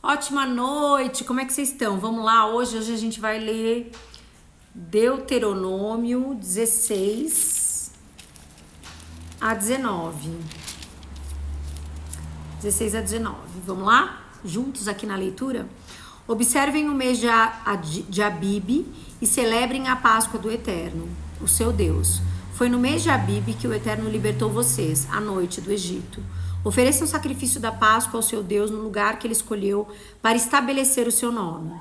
Ótima noite, como é que vocês estão? Vamos lá, hoje a gente vai ler Deuteronômio 16 a 19. 16 a 19, vamos lá? Juntos aqui na leitura? Observem o mês de Abibe e celebrem a Páscoa do Eterno, o seu Deus. Foi no mês de Abibe que o Eterno libertou vocês, à noite, do Egito. Ofereçam o sacrifício da Páscoa ao seu Deus no lugar que ele escolheu para estabelecer o seu nome,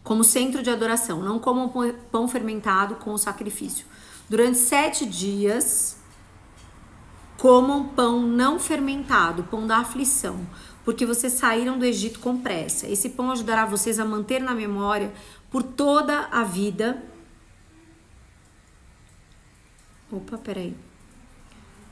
como centro de adoração, não como pão fermentado com o sacrifício. Durante 7 dias, comam pão não fermentado, pão da aflição, porque vocês saíram do Egito com pressa. Esse pão ajudará vocês a manter na memória por toda a vida.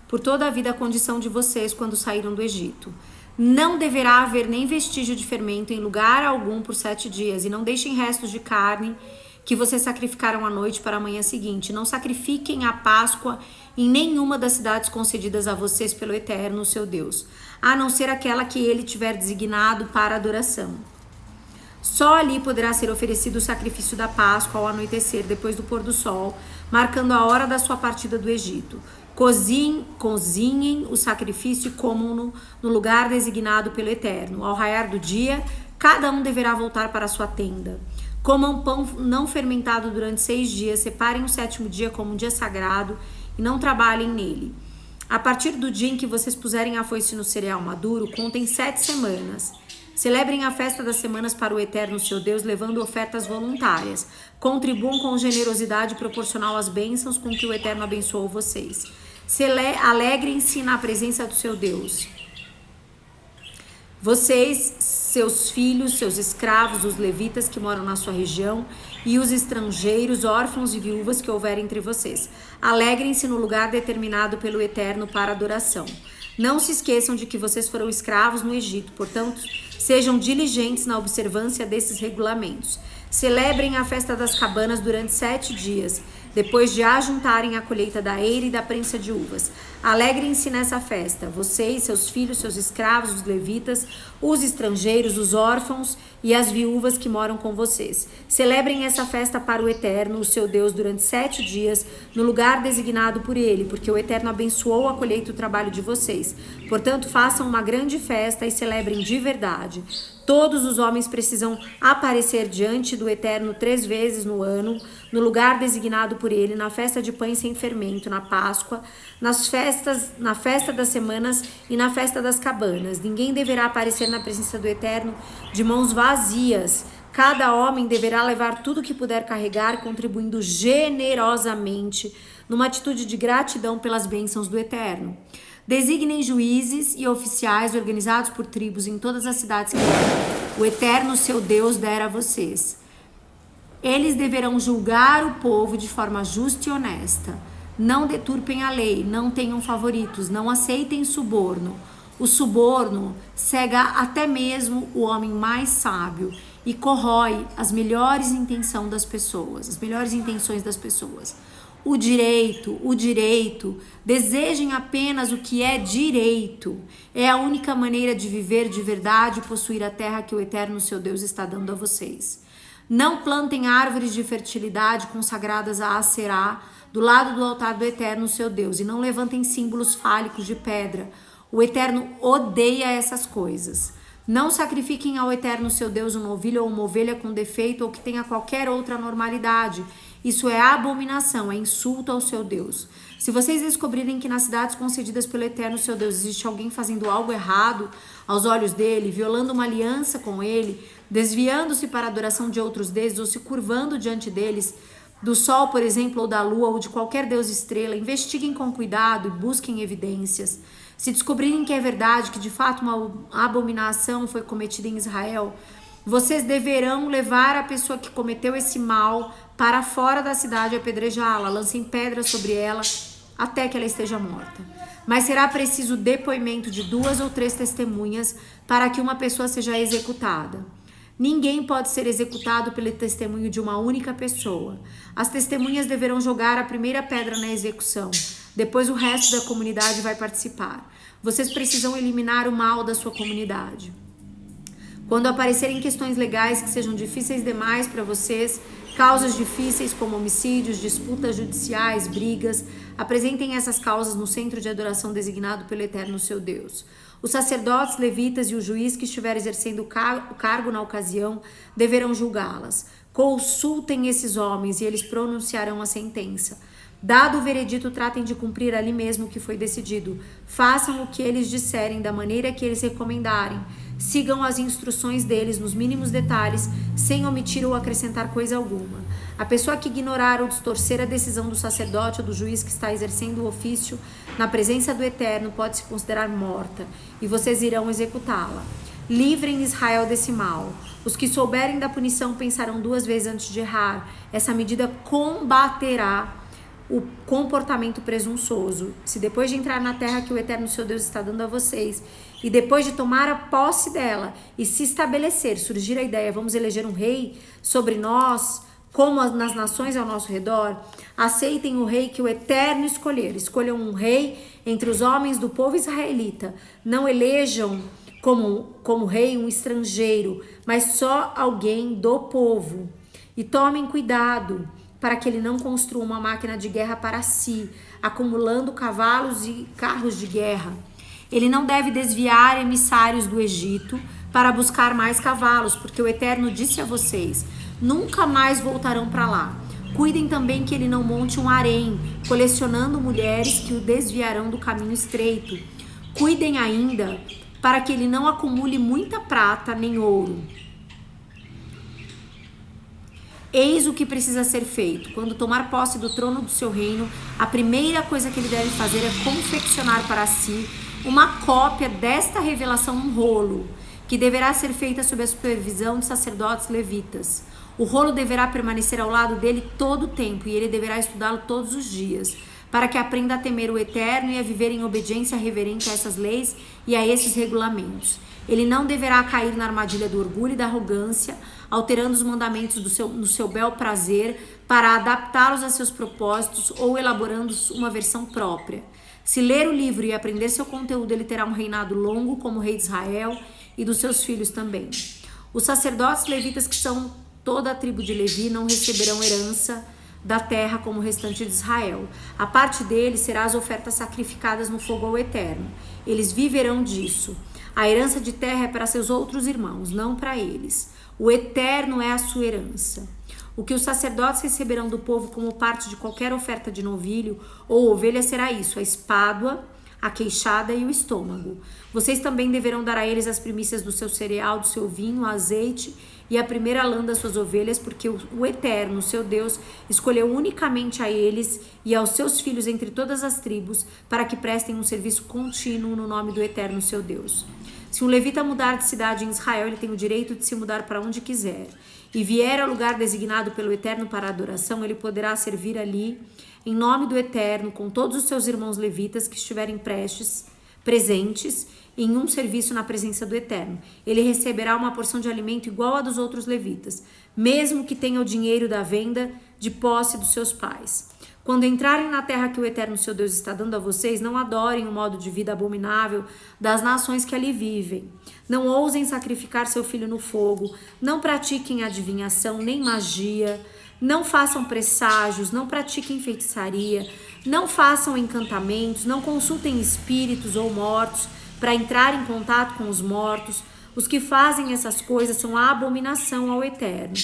Por toda a vida a condição de vocês quando saíram do Egito. Não deverá haver nem vestígio de fermento em lugar algum por 7 dias, e não deixem restos de carne que vocês sacrificaram à noite para a manhã seguinte. Não sacrifiquem a Páscoa em nenhuma das cidades concedidas a vocês pelo Eterno, seu Deus, a não ser aquela que ele tiver designado para adoração. Só ali poderá ser oferecido o sacrifício da Páscoa ao anoitecer, depois do pôr do sol, marcando a hora da sua partida do Egito. Cozinhem o sacrifício e comam-no no lugar designado pelo Eterno. Ao raiar do dia, cada um deverá voltar para a sua tenda. Comam pão não fermentado durante 6 dias, separem o 7º dia como um dia sagrado e não trabalhem nele. A partir do dia em que vocês puserem a foice no cereal maduro, contem 7 semanas. Celebrem a festa das semanas para o Eterno, seu Deus, levando ofertas voluntárias. Contribuam com generosidade proporcional às bênçãos com que o Eterno abençoou vocês. Alegrem-se na presença do seu Deus. Vocês, seus filhos, seus escravos, os levitas que moram na sua região e os estrangeiros, órfãos e viúvas que houver entre vocês. Alegrem-se no lugar determinado pelo Eterno para adoração. Não se esqueçam de que vocês foram escravos no Egito, portanto, sejam diligentes na observância desses regulamentos. Celebrem a festa das cabanas durante 7 dias, depois de ajuntarem a colheita da eira e da prensa de uvas. Alegrem-se nessa festa, vocês, seus filhos, seus escravos, os levitas, os estrangeiros, os órfãos e as viúvas que moram com vocês. Celebrem essa festa para o Eterno, o seu Deus, durante 7 dias, no lugar designado por ele, porque o Eterno abençoou a colheita e o trabalho de vocês. Portanto, façam uma grande festa e celebrem de verdade. Todos os homens precisam aparecer diante do Eterno 3 vezes no ano, no lugar designado por ele, na festa de pães sem fermento, na Páscoa, na festa das semanas e na festa das cabanas. Ninguém deverá aparecer na presença do Eterno de mãos vazias. Cada homem deverá levar tudo que puder carregar, contribuindo generosamente, numa atitude de gratidão pelas bênçãos do Eterno. Designem juízes e oficiais organizados por tribos em todas as cidades que o Eterno, seu Deus, der a vocês. Eles deverão julgar o povo de forma justa e honesta. Não deturpem a lei, não tenham favoritos, não aceitem suborno. O suborno cega até mesmo o homem mais sábio e corrói as melhores intenções das pessoas. O direito, desejem apenas o que é direito. É a única maneira de viver de verdade e possuir a terra que o Eterno, seu Deus, está dando a vocês. Não plantem árvores de fertilidade consagradas a Aserá do lado do altar do Eterno, seu Deus, e não levantem símbolos fálicos de pedra. O Eterno odeia essas coisas. Não sacrifiquem ao Eterno, seu Deus, uma novilha ou uma ovelha com defeito ou que tenha qualquer outra anormalidade. Isso é abominação, é insulto ao seu Deus. Se vocês descobrirem que nas cidades concedidas pelo Eterno, seu Deus, existe alguém fazendo algo errado aos olhos dele, violando uma aliança com ele, desviando-se para a adoração de outros deuses ou se curvando diante deles, do sol, por exemplo, ou da lua, ou de qualquer deus estrela, investiguem com cuidado e busquem evidências. Se descobrirem que é verdade, que de fato uma abominação foi cometida em Israel, vocês deverão levar a pessoa que cometeu esse mal para fora da cidade e apedrejá-la. Lancem pedras sobre ela até que ela esteja morta. Mas será preciso o depoimento de 2 ou 3 testemunhas para que uma pessoa seja executada. Ninguém pode ser executado pelo testemunho de uma única pessoa. As testemunhas deverão jogar a primeira pedra na execução. Depois o resto da comunidade vai participar. Vocês precisam eliminar o mal da sua comunidade. Quando aparecerem questões legais que sejam difíceis demais para vocês, causas difíceis como homicídios, disputas judiciais, brigas, apresentem essas causas no centro de adoração designado pelo Eterno seu Deus. Os sacerdotes, levitas e o juiz que estiver exercendo o cargo na ocasião deverão julgá-las. Consultem esses homens e eles pronunciarão a sentença. Dado o veredito, tratem de cumprir ali mesmo o que foi decidido. Façam o que eles disserem da maneira que eles recomendarem. Sigam as instruções deles nos mínimos detalhes, sem omitir ou acrescentar coisa alguma. A pessoa que ignorar ou distorcer a decisão do sacerdote ou do juiz que está exercendo o ofício na presença do Eterno pode se considerar morta, e vocês irão executá-la. Livrem Israel desse mal. Os que souberem da punição pensarão 2 vezes antes de errar. Essa medida combaterá o comportamento presunçoso. Se depois de entrar na terra que o Eterno seu Deus está dando a vocês, e depois de tomar a posse dela e se estabelecer, surgir a ideia, vamos eleger um rei sobre nós, como nas nações ao nosso redor, aceitem o rei que o Eterno escolher. Escolham um rei entre os homens do povo israelita. Não elejam como rei um estrangeiro, mas só alguém do povo. E tomem cuidado para que ele não construa uma máquina de guerra para si, acumulando cavalos e carros de guerra. Ele não deve desviar emissários do Egito para buscar mais cavalos, porque o Eterno disse a vocês, nunca mais voltarão para lá. Cuidem também que ele não monte um harém, colecionando mulheres que o desviarão do caminho estreito. Cuidem ainda para que ele não acumule muita prata nem ouro. Eis o que precisa ser feito. Quando tomar posse do trono do seu reino, a primeira coisa que ele deve fazer é confeccionar para si uma cópia desta revelação, um rolo, que deverá ser feita sob a supervisão de sacerdotes levitas. O rolo deverá permanecer ao lado dele todo o tempo, e ele deverá estudá-lo todos os dias, para que aprenda a temer o Eterno e a viver em obediência reverente a essas leis e a esses regulamentos. Ele não deverá cair na armadilha do orgulho e da arrogância, alterando os mandamentos no seu bel prazer para adaptá-los a seus propósitos ou elaborando uma versão própria. Se ler o livro e aprender seu conteúdo, ele terá um reinado longo como rei de Israel e dos seus filhos também. Os sacerdotes levitas, que são toda a tribo de Levi, não receberão herança da terra como o restante de Israel. A parte deles será as ofertas sacrificadas no fogo ao Eterno. Eles viverão disso. A herança de terra é para seus outros irmãos, não para eles. O Eterno é a sua herança. O que os sacerdotes receberão do povo como parte de qualquer oferta de novilho ou ovelha será isso: a espádua, a queixada e o estômago. Vocês também deverão dar a eles as primícias do seu cereal, do seu vinho, azeite e a primeira lã das suas ovelhas, porque o Eterno, seu Deus, escolheu unicamente a eles e aos seus filhos entre todas as tribos para que prestem um serviço contínuo no nome do Eterno, seu Deus. Se um levita mudar de cidade em Israel, ele tem o direito de se mudar para onde quiser, e vier ao lugar designado pelo Eterno para adoração, ele poderá servir ali, em nome do Eterno, com todos os seus irmãos levitas que estiverem presentes em um serviço na presença do Eterno. Ele receberá uma porção de alimento igual à dos outros levitas, mesmo que tenha o dinheiro da venda de posse dos seus pais. Quando entrarem na terra que o Eterno seu Deus está dando a vocês, não adorem o modo de vida abominável das nações que ali vivem. Não ousem sacrificar seu filho no fogo, não pratiquem adivinhação nem magia, não façam presságios, não pratiquem feitiçaria, não façam encantamentos, não consultem espíritos ou mortos para entrar em contato com os mortos. Os que fazem essas coisas são a abominação ao Eterno.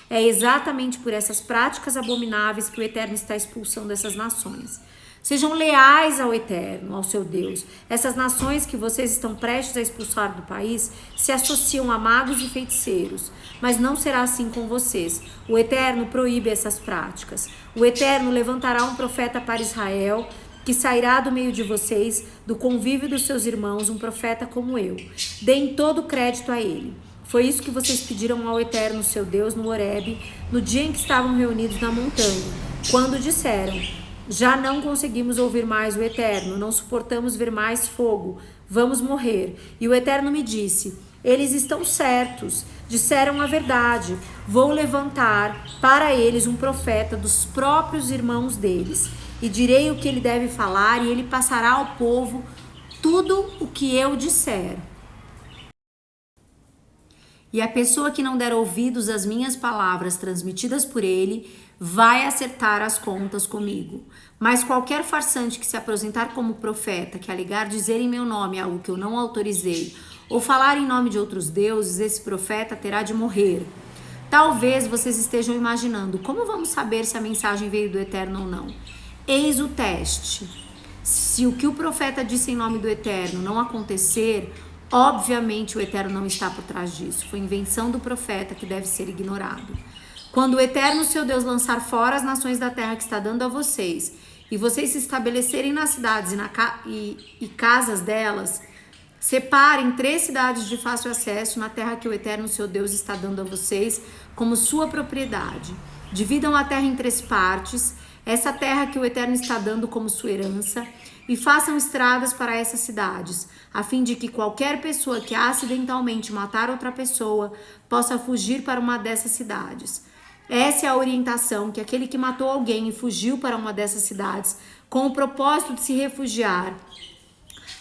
É exatamente por essas práticas abomináveis que o Eterno está expulsando essas nações. Sejam leais ao Eterno, ao seu Deus. Essas nações que vocês estão prestes a expulsar do país se associam a magos e feiticeiros, mas não será assim com vocês. O Eterno proíbe essas práticas. O Eterno levantará um profeta para Israel, que sairá do meio de vocês, do convívio dos seus irmãos, um profeta como eu. Deem todo o crédito a ele. Foi isso que vocês pediram ao Eterno, seu Deus, no Horebe, no dia em que estavam reunidos na montanha, quando disseram: já não conseguimos ouvir mais o Eterno, não suportamos ver mais fogo, vamos morrer. E o Eterno me disse: eles estão certos, disseram a verdade, vou levantar para eles um profeta dos próprios irmãos deles, e direi o que ele deve falar, e ele passará ao povo tudo o que eu disser. E a pessoa que não der ouvidos às minhas palavras transmitidas por ele vai acertar as contas comigo. Mas qualquer farsante que se apresentar como profeta, que alegar dizer em meu nome algo que eu não autorizei, ou falar em nome de outros deuses, esse profeta terá de morrer. Talvez vocês estejam imaginando, como vamos saber se a mensagem veio do Eterno ou não? Eis o teste. Se o que o profeta disse em nome do Eterno não acontecer, obviamente o Eterno não está por trás disso. Foi invenção do profeta que deve ser ignorado. Quando o Eterno, seu Deus, lançar fora as nações da terra que está dando a vocês, e vocês se estabelecerem nas cidades e casas delas, separem 3 cidades de fácil acesso na terra que o Eterno, seu Deus, está dando a vocês como sua propriedade. Dividam a terra em 3 partes, essa terra que o Eterno está dando como sua herança, e façam estradas para essas cidades, a fim de que qualquer pessoa que acidentalmente matar outra pessoa possa fugir para uma dessas cidades. Essa é a orientação que aquele que matou alguém e fugiu para uma dessas cidades com o propósito de se refugiar.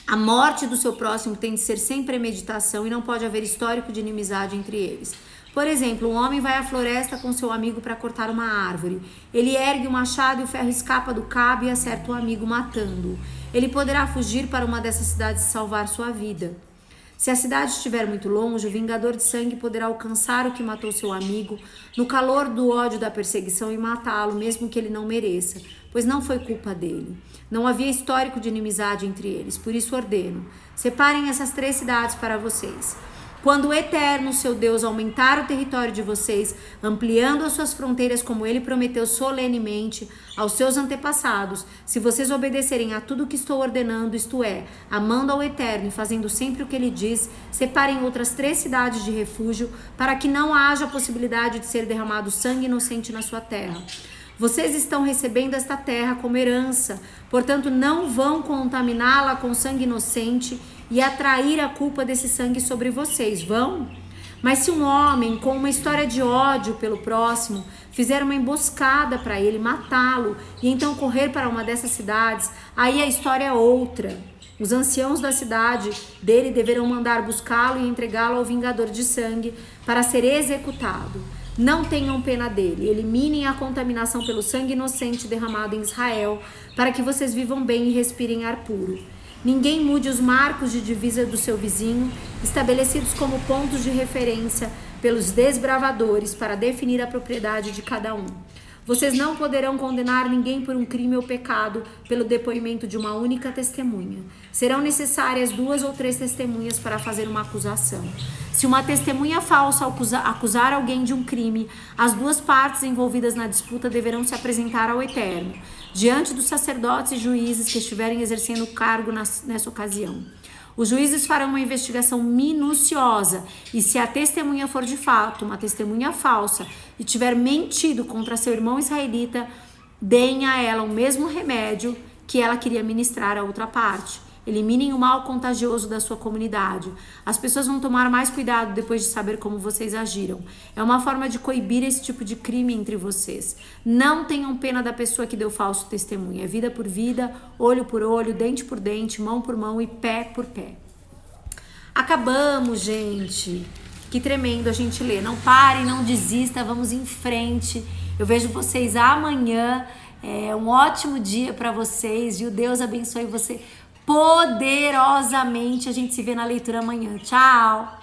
A morte do seu próximo tem de ser sem premeditação e não pode haver histórico de inimizade entre eles. Por exemplo, um homem vai à floresta com seu amigo para cortar uma árvore. Ele ergue o machado e o ferro escapa do cabo e acerta o amigo, matando-o. Ele poderá fugir para uma dessas cidades e salvar sua vida. Se a cidade estiver muito longe, o vingador de sangue poderá alcançar o que matou seu amigo no calor do ódio da perseguição e matá-lo, mesmo que ele não mereça, pois não foi culpa dele. Não havia histórico de inimizade entre eles, por isso ordeno: separem essas 3 cidades para vocês. Quando o Eterno, seu Deus, aumentar o território de vocês, ampliando as suas fronteiras como ele prometeu solenemente aos seus antepassados, se vocês obedecerem a tudo que estou ordenando, isto é, amando ao Eterno e fazendo sempre o que ele diz, separem outras 3 cidades de refúgio para que não haja possibilidade de ser derramado sangue inocente na sua terra. Vocês estão recebendo esta terra como herança, portanto não vão contaminá-la com sangue inocente e atrair a culpa desse sangue sobre vocês, vão? Mas se um homem com uma história de ódio pelo próximo fizer uma emboscada para ele, matá-lo e então correr para uma dessas cidades, aí a história é outra. Os anciãos da cidade dele deverão mandar buscá-lo e entregá-lo ao vingador de sangue para ser executado. Não tenham pena dele, eliminem a contaminação pelo sangue inocente derramado em Israel, para que vocês vivam bem e respirem ar puro. Ninguém mude os marcos de divisa do seu vizinho, estabelecidos como pontos de referência pelos desbravadores para definir a propriedade de cada um. Vocês não poderão condenar ninguém por um crime ou pecado pelo depoimento de uma única testemunha. Serão necessárias 2 ou 3 testemunhas para fazer uma acusação. Se uma testemunha falsa acusar alguém de um crime, as 2 partes envolvidas na disputa deverão se apresentar ao Eterno, diante dos sacerdotes e juízes que estiverem exercendo o cargo nessa ocasião. Os juízes farão uma investigação minuciosa e se a testemunha for de fato uma testemunha falsa e tiver mentido contra seu irmão israelita, deem a ela o mesmo remédio que ela queria ministrar à outra parte. Eliminem o mal contagioso da sua comunidade. As pessoas vão tomar mais cuidado depois de saber como vocês agiram. É uma forma de coibir esse tipo de crime entre vocês. Não tenham pena da pessoa que deu falso testemunho. É vida por vida, olho por olho, dente por dente, mão por mão e pé por pé. Acabamos, gente. Que tremendo a gente lê. Não parem, não desista, vamos em frente. Eu vejo vocês amanhã. É um ótimo dia para vocês, viu? Deus abençoe você poderosamente. A gente se vê na leitura amanhã. Tchau!